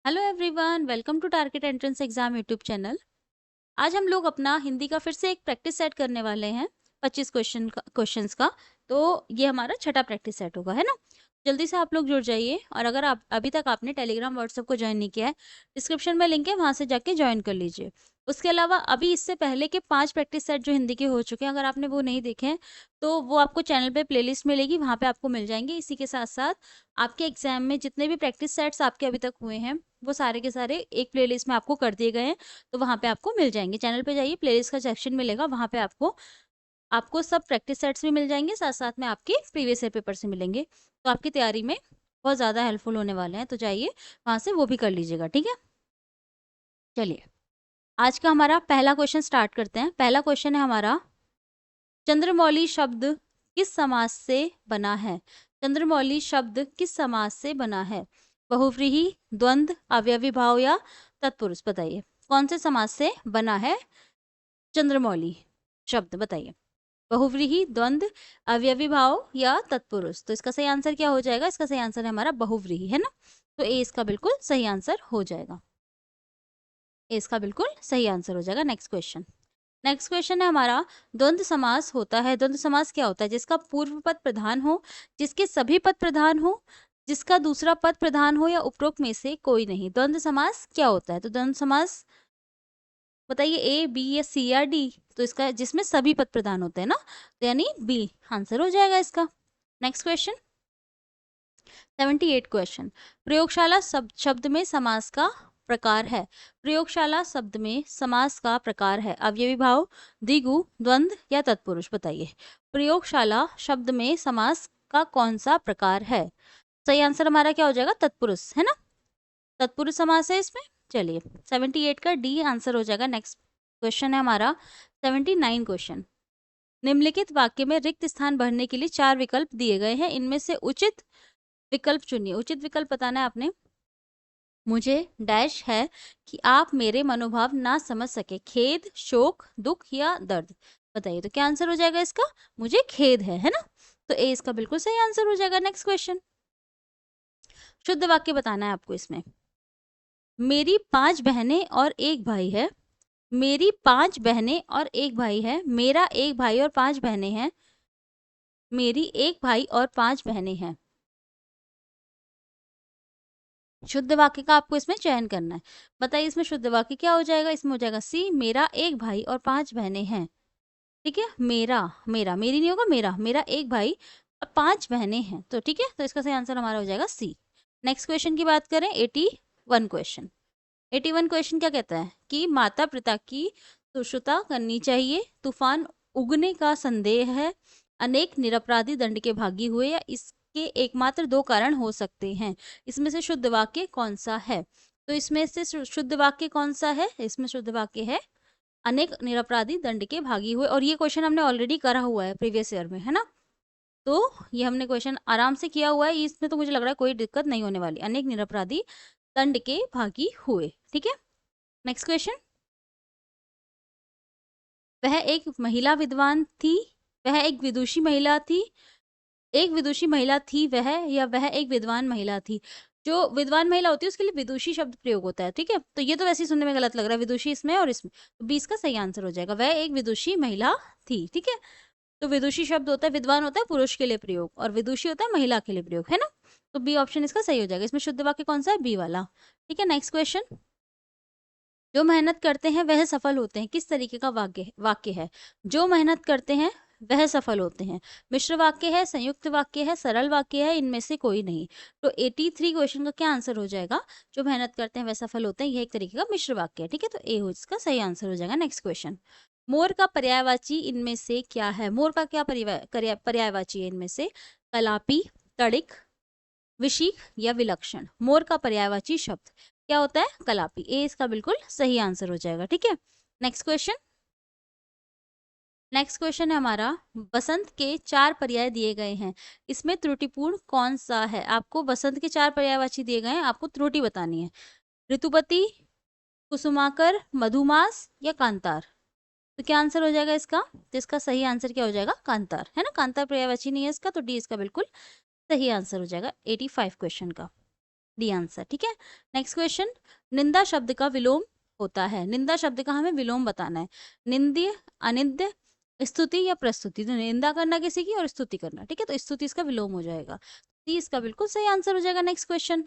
Hello everyone, welcome to target entrance exam YouTube channel. आज हम लोग अपना हिंदी का फिर से एक प्रैक्टिस सेट करने वाले हैं 25 क्वेश्चंस का। तो ये हमारा छठा प्रैक्टिस सेट होगा, है ना। जल्दी से आप लोग जुड़ जाइए, और अगर आप अभी तक आपने टेलीग्राम व्हाट्सएप को ज्वाइन नहीं किया है, डिस्क्रिप्शन में लिंक है, वहां से जाके ज्वाइन कर लीजिए। उसके अलावा अभी इससे पहले के 5 प्रैक्टिस सेट जो हिंदी के हो चुके हैं, अगर आपने वो नहीं देखे हैं तो वो आपको चैनल पे प्लेलिस्ट मिलेगी, वहां पे आपको मिल जाएंगे। इसी के साथ साथ आपके एग्जाम में जितने भी प्रैक्टिस सेट्स आपके अभी तक हुए हैं, वो सारे के सारे एक प्लेलिस्ट में आपको कर दिए गए हैं। तो वहाँ पे आपको मिल जाएंगे। चैनल पे जाइए, प्लेलिस्ट का सेक्शन मिलेगा, वहाँ पे आपको आपको सब प्रैक्टिस सेट्स भी मिल जाएंगे, साथ साथ में आपके प्रीवियस ईयर पेपर से मिलेंगे। तो आपकी तैयारी में बहुत ज़्यादा हेल्पफुल होने वाले हैं। तो जाइए वहाँ से वो भी कर लीजिएगा, ठीक है। चलिए, आज का हमारा पहला क्वेश्चन स्टार्ट करते हैं। पहला क्वेश्चन है हमारा, चंद्रमौली शब्द किस समास से बना है। चंद्रमौली शब्द किस समास से बना है। बहुव्रीहि, द्वंद्व, अवयवी भाव या तत्पुरुष। बताइए कौन से समास से बना है चंद्रमौली शब्द, बताइए। बहुव्रीहि, द्वंद्व, अवयवी भाव या तत्पुरुष। तो इसका सही आंसर क्या हो जाएगा? इसका सही आंसर है हमारा बहुव्रीहि, है ना। तो ए इसका बिल्कुल सही आंसर हो जाएगा। ए इसका बिल्कुल सही आंसर हो जाएगा। Next question. नेक्स्ट क्वेश्चन है हमारा, द्वंद्व समास होता है। द्वंद्व समास क्या होता है? जिसका पूर्व पद प्रधान हो, जिसके सभी पद प्रधान हो, जिसका दूसरा पद प्रधान हो, या उपरोक्त में से कोई नहीं। द्वंद्व समास क्या होता है? तो द्वंद्व समास बताइए, ए, बी या सी या डी। तो इसका जिसमें सभी पद प्रधान होते हैं ना, तो यानी बी आंसर हो जाएगा इसका। Next question, 78 question. प्रयोगशाला शब्द में समास का प्रकार है। प्रयोगशाला शब्द में समास का प्रकार है अवयवी भाव, द्विगु, द्वंद्व या तत्पुरुष। बताइए प्रयोगशाला शब्द में समास का कौन सा प्रकार है। सही आंसर हमारा क्या हो जाएगा? तत्पुरुष, है ना। तत्पुरुष समास है इसमें। चलिए 78 का डी आंसर हो जाएगा। नेक्स्ट क्वेश्चन है हमारा 79 क्वेश्चन। निम्नलिखित वाक्य में रिक्त स्थान भरने के लिए 4 विकल्प दिए गए हैं, इनमें से उचित विकल्प चुनिए। उचित विकल्प बताना है आपने। मुझे डैश है कि आप मेरे मनोभाव ना समझ सके, खेद, शोक, दुख या दर्द। बताइए तो क्या आंसर हो जाएगा इसका? मुझे खेद है ना। तो ए इसका बिल्कुल सही आंसर हो जाएगा। नेक्स्ट क्वेश्चन, शुद्ध वाक्य बताना है आपको इसमें। मेरी 5 बहनें और एक भाई है। मेरी 5 बहनें और एक भाई है। मेरा एक भाई और 5 बहनें हैं। मेरी एक भाई और 5 बहनें हैं। शुद्ध वाक्य का आपको इसमें चयन करना है। बताइए इसमें शुद्ध वाक्य क्या हो जाएगा? इसमें हो जाएगा सी, मेरा एक भाई और 5 बहनें हैं। ठीक है, मेरा, मेरा, मेरी नहीं होगा, मेरा, मेरा एक भाई और 5 बहनें हैं। तो ठीक है, तो इसका सही आंसर हमारा हो जाएगा सी। नेक्स्ट क्वेश्चन की बात करें, 81 क्वेश्चन। 81 क्वेश्चन क्या कहता है कि माता पिता की तुष्टता करनी चाहिए, तूफान उगने का संदेह है, अनेक निरपराधी दंड के भागी हुए, या इसके एकमात्र 2 कारण हो सकते हैं। इसमें से शुद्ध वाक्य कौन सा है? तो इसमें से शुद्ध वाक्य कौन सा है? इसमें शुद्ध वाक्य है अनेक निरपराधी दंड के भागी हुए। और ये क्वेश्चन हमने ऑलरेडी करा हुआ है प्रीवियस ईयर में, है ना। तो ये हमने क्वेश्चन आराम से किया हुआ है, इसमें तो मुझे लग रहा है कोई दिक्कत नहीं होने वाली। अनेक निरपराधी दंड के भागी हुए, ठीक है। नेक्स्ट क्वेश्चन, वह एक महिला विद्वान थी, वह एक विदुषी महिला थी, एक विदुषी महिला थी वह, या वह एक विद्वान महिला थी। जो विद्वान महिला होती है उसके लिए विदुषी शब्द प्रयोग होता है, ठीक है। तो ये तो वैसे ही सुनने में गलत लग रहा है, विदुषी इसमें और इसमें। तो 20 का सही आंसर हो जाएगा, वह एक विदुषी महिला थी, ठीक है। तो विदुषी शब्द होता है, विद्वान होता है पुरुष के लिए प्रयोग, और विदुषी होता है महिला के लिए प्रयोग, है ना। तो बी ऑप्शन इसका सही हो जाएगा। इसमें शुद्ध वाक्य कौन सा है? बी वाला, ठीक है। नेक्स्ट क्वेश्चन, जो मेहनत करते हैं वह सफल होते हैं, किस तरीके का वाक्य है? जो मेहनत करते हैं वह सफल होते हैं। मिश्र वाक्य है, संयुक्त वाक्य है, सरल वाक्य है, इनमें से कोई नहीं। तो 83 क्वेश्चन का क्या आंसर हो जाएगा? जो मेहनत करते हैं वह सफल होते हैं, यह एक तरीके का मिश्र वाक्य है, ठीक है। तो ए हो इसका सही आंसर हो जाएगा। नेक्स्ट क्वेश्चन, मोर का पर्यायवाची इनमें से क्या है? मोर का क्या पर्यायवाची है इनमें से? कलापी, तड़िक, विशिख या विलक्षण। मोर का पर्यायवाची शब्द क्या होता है? कलापी। ए इसका बिल्कुल सही आंसर हो जाएगा, ठीक है। नेक्स्ट क्वेश्चन, नेक्स्ट क्वेश्चन है हमारा, बसंत के 4 पर्याय दिए गए हैं, इसमें त्रुटिपूर्ण कौन सा है? आपको बसंत के 4 पर्यायवाची दिए गए हैं, आपको त्रुटि बतानी है। ऋतुपति, कुसुमाकर, मधुमास या कांतार। तो क्या आंसर हो जाएगा इसका? तो इसका सही आंसर क्या हो जाएगा? कांतार, है ना। कांतार पर्यायवाची नहीं है इसका, तो डी इसका बिल्कुल सही आंसर हो जाएगा 85 क्वेश्चन का। D answer. ठीक है, नेक्स्ट क्वेश्चन, निंदा शब्द का विलोम होता है। निंदा शब्द का हमें विलोम बताना है। निंद्य, अनिंद्य, स्तुति या प्रस्तुति। तो निंदा करना किसी की और स्तुति करना, ठीक है, तो स्तुति इसका विलोम हो जाएगा। सी इसका बिल्कुल सही आंसर हो जाएगा। नेक्स्ट क्वेश्चन,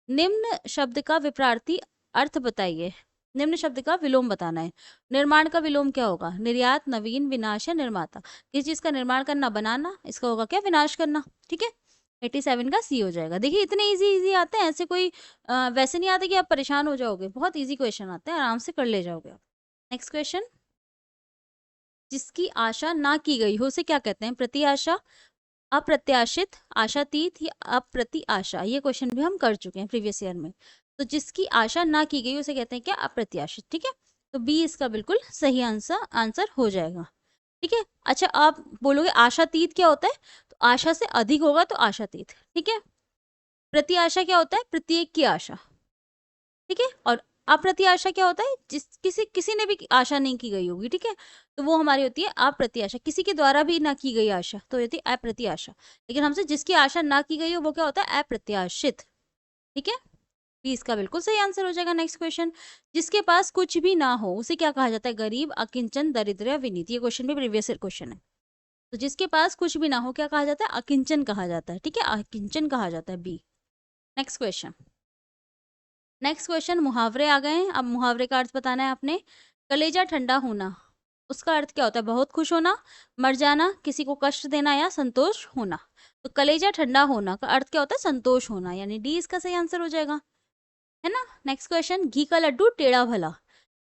निम्न शब्द का विपरीत अर्थ बताइए। निम्न शब्द का विलोम बताना है। निर्माण का विलोम क्या होगा? निर्यात, नवीन, विनाश या निर्माता। किसी चीज का निर्माण करना, बनाना, इसका होगा क्या? विनाश करना। ठीक है, 87 का सी हो जाएगा। देखिए इतने इजी इजी आते हैं, ऐसे कोई वैसे नहीं आते कि आप परेशान हो जाओगे, बहुत इजी क्वेश्चन आते हैं, आराम से कर ले जाओगे आप। नेक्स्ट क्वेश्चन, जिसकी आशा ना की गई हो उसे क्या कहते हैं? प्रति आशा, अप्रत्याशित, आशातीत या अप्रति आशा। ये क्वेश्चन भी हम कर चुके हैं प्रीवियस ईयर में। तो जिसकी आशा ना की गई उसे कहते हैं क्या? अप्रत्याशित। ठीक है, तो बी इसका बिल्कुल सही आंसर हो जाएगा। ठीक है, अच्छा आप बोलोगे आशातीत क्या होता है? तो आशा से अधिक होगा तो आशातीत। ठीक है, प्रति आशा क्या होता है? प्रत्येक की आशा। ठीक है, और अप्रति आशा क्या होता है? जिस किसी ने भी आशा नहीं की गई होगी। ठीक है, तो वो हमारी होती है अप्रति आशा, किसी के द्वारा भी ना की गई आशा तो होती है अप्रति आशा। लेकिन हमसे जिसकी आशा ना की गई हो वो क्या होता है? अप्रत्याशित। ठीक है, भी इसका बिल्कुल सही आंसर हो जाएगा। नेक्स्ट क्वेश्चन, जिसके पास कुछ भी ना हो उसे क्या कहा जाता है? गरीब, अकिंचन, दरिद्र या विनीत। ये क्वेश्चन भी प्रीवियस ईयर क्वेश्चन है। तो जिसके पास कुछ भी ना हो क्या कहा जाता है? अकिंचन कहा जाता है। ठीक है, अकिंचन कहा जाता है, B. Next question, next question, मुहावरे आ गए हैं। अब मुहावरे का अर्थ बताना है आपने। कलेजा ठंडा होना, उसका अर्थ क्या होता है? बहुत खुश होना, मर जाना, किसी को कष्ट देना या संतोष होना। तो कलेजा ठंडा होना का अर्थ क्या होता है? संतोष होना, यानी डी इसका सही आंसर हो जाएगा, है ना। नेक्स्ट क्वेश्चन, घी का लड्डू टेढ़ा भला।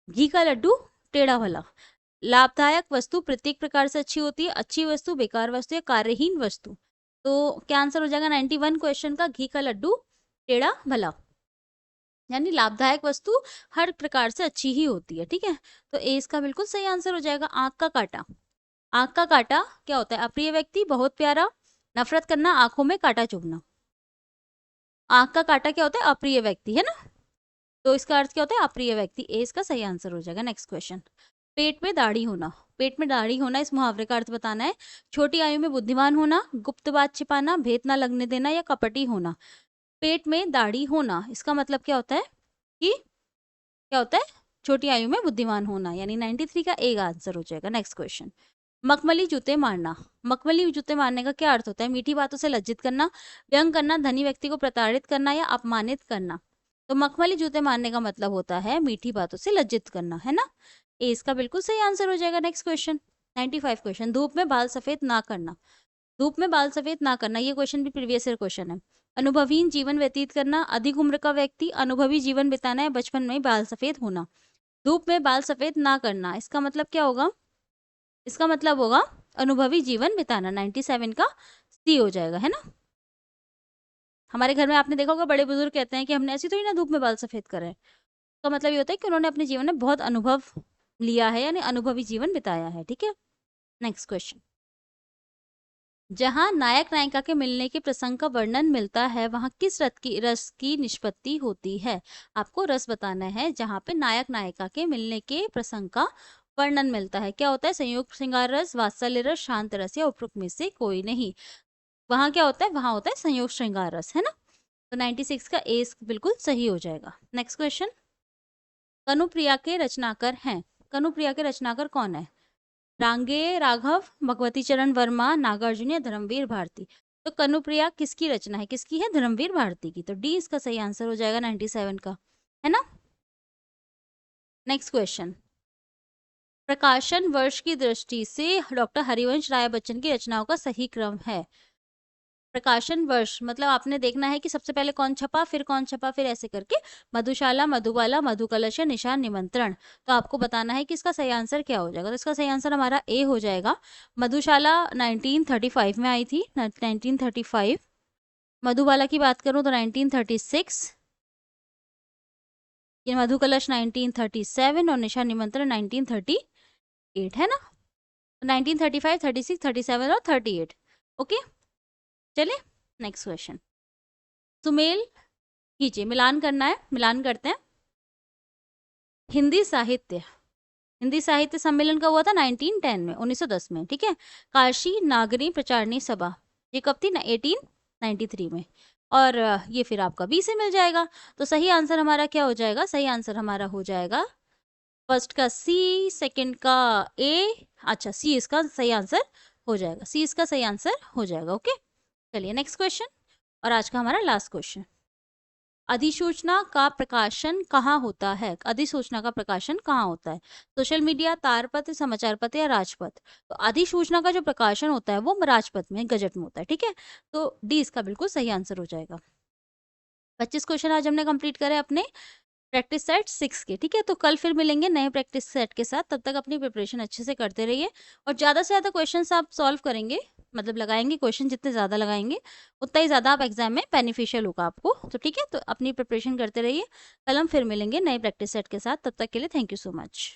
घी का लड्डू टेढ़ा भला, लाभदायक वस्तु प्रत्येक प्रकार से अच्छी होती है, अच्छी वस्तु, बेकार वस्तु या कार्यहीन वस्तु। तो क्या आंसर हो जाएगा 91 क्वेश्चन का? घी का लड्डू टेढ़ा भला, यानी लाभदायक वस्तु हर प्रकार से अच्छी ही होती है। ठीक है, तो ए इसका बिल्कुल सही आंसर हो जाएगा। आंख का काटा, आंख का काटा क्या होता है? अप्रिय व्यक्ति, बहुत प्यारा, नफरत करना, आंखों में कांटा चुभना। आंख का काटा क्या होता है? अप्रिय व्यक्ति, है ना, तो इसका अर्थ क्या होता है? अप्रिय व्यक्ति। ए इसका सही आंसर हो जाएगा। नेक्स्ट क्वेश्चन, पेट में दाढ़ी होना। पेट में दाढ़ी होना, इस मुहावरे का अर्थ बताना है। छोटी आयु में बुद्धिमान होना, गुप्त बात छिपाना, भेद ना लगने देना या कपटी होना। पेट में दाढ़ी होना, इसका मतलब क्या होता है कि क्या होता है? छोटी आयु में बुद्धिमान होना, यानी 93 का ए का आंसर हो जाएगा। नेक्स्ट क्वेश्चन, मखमली जूते मारना। मखमली जूते मारने का क्या अर्थ होता है? मीठी बातों से लज्जित करना, व्यंग करना, धनी व्यक्ति को प्रताड़ित करना या अपमानित करना। तो मखमली जूते मारने का मतलब होता है मीठी बातों से लज्जित करना, है ना। ए इसका बिल्कुल सही आंसर हो जाएगा। नेक्स्ट क्वेश्चन, 95 क्वेश्चन, धूप में बाल सफेद ना करना। धूप में बाल सफेद ना करना, ये क्वेश्चन भी प्रीवियस ईयर क्वेश्चन है। अनुभवहीन जीवन व्यतीत करना, अधिक उम्र का व्यक्ति, अनुभवी जीवन बिताना है, बचपन में बाल सफेद होना। धूप में बाल सफेद ना करना, इसका मतलब क्या होगा? इसका मतलब होगा अनुभवी जीवन बिताना। 97 का सी हो जाएगा, है ना। हमारे घर में आपने देखा होगा बड़े बुजुर्ग कहते हैं कि हमने ऐसी थोड़ी ना धूप में बाल सफेद करे। तो मतलब ये होता है कि उन्होंने अपने जीवन में बहुत अनुभव लिया है, यानी अनुभवी जीवन बिताया है। ठीक है, नेक्स्ट क्वेश्चन, जहां नायक नायिका के मिलने के प्रसंग का वर्णन मिलता है वहां किस रस की निष्पत्ति होती है? आपको रस बताना है जहां पे नायक नायिका के मिलने के प्रसंग का वर्णन मिलता है। क्या होता है? संयुक्त श्रृंगार रस, वात्सल्य रस, शांत रस या उपरोक्त में से कोई नहीं। वहां क्या होता है? वहां होता है संयुक्त श्रृंगार रस, है ना। तो 96 का ए बिल्कुल सही हो जाएगा। नेक्स्ट क्वेश्चन, कनुप्रिया के रचनाकार हैं। कनुप्रिया के रचनाकार कौन है? रांगे राघव, भगवती चरण वर्मा, नागार्जुन या धर्मवीर भारती। तो कनुप्रिया किसकी रचना है? किसकी है? धर्मवीर भारती की। तो डी इसका सही आंसर हो जाएगा 97 का, है ना। नेक्स्ट क्वेश्चन, प्रकाशन वर्ष की दृष्टि से डॉक्टर हरिवंश राय बच्चन की रचनाओं का सही क्रम है। प्रकाशन वर्ष मतलब आपने देखना है कि सबसे पहले कौन छपा, फिर कौन छपा, फिर ऐसे करके मधुशाला, मधुबाला, मधुकलश या निशान निमंत्रण। तो आपको बताना है कि इसका सही आंसर क्या हो जाएगा। तो इसका सही आंसर हमारा ए हो जाएगा। मधुशाला 1935 में आई थी, 1935। मधुबाला की बात करूं तो 1936, ये मधुकलश 1937 और निशान निमंत्रण 1938, है ना। 1935, 36, 37 और 38। ओके, चलिए नेक्स्ट क्वेश्चन, सुमेल कीजिए, मिलान करना है, मिलान करते हैं। हिंदी साहित्य, हिंदी साहित्य सम्मेलन का हुआ था 1910 में, 1910 में। ठीक है, काशी नागरी प्रचारणी सभा, ये कब थी? 1893 में। और ये फिर आपका बी से मिल जाएगा। तो सही आंसर हमारा क्या हो जाएगा? सही आंसर हमारा हो जाएगा फर्स्ट का सी, सेकंड का ए, अच्छा सी इसका सही आंसर हो जाएगा, सी इसका सही आंसर हो जाएगा। ओके, चलिए नेक्स्ट क्वेश्चन और आज का हमारा लास्ट क्वेश्चन। अधिसूचना का प्रकाशन कहाँ होता है? अधिसूचना का प्रकाशन कहाँ होता है? सोशल मीडिया, तारपत्र, समाचार पत्र या राजपत्र? तो अधिसूचना का जो प्रकाशन होता है वो राजपत्र में, गजट में होता है। ठीक है, तो डी इसका बिल्कुल सही आंसर हो जाएगा। 25 क्वेश्चन आज हमने कंप्लीट करे अपने प्रैक्टिस सेट 6 के। ठीक है, तो कल फिर मिलेंगे नए प्रैक्टिस सेट के साथ। तब तक अपनी प्रिपरेशन अच्छे से करते रहिए और ज़्यादा से ज़्यादा क्वेश्चंस आप सॉल्व करेंगे, मतलब लगाएंगे क्वेश्चन, जितने ज़्यादा लगाएंगे उतना ही ज़्यादा आप एग्जाम में बेनिफिशियल होगा आपको। तो ठीक है, तो अपनी प्रिपरेशन करते रहिए। कल हम फिर मिलेंगे नए प्रैक्टिस सेट के साथ। तब तक के लिए थैंक यू सो मच।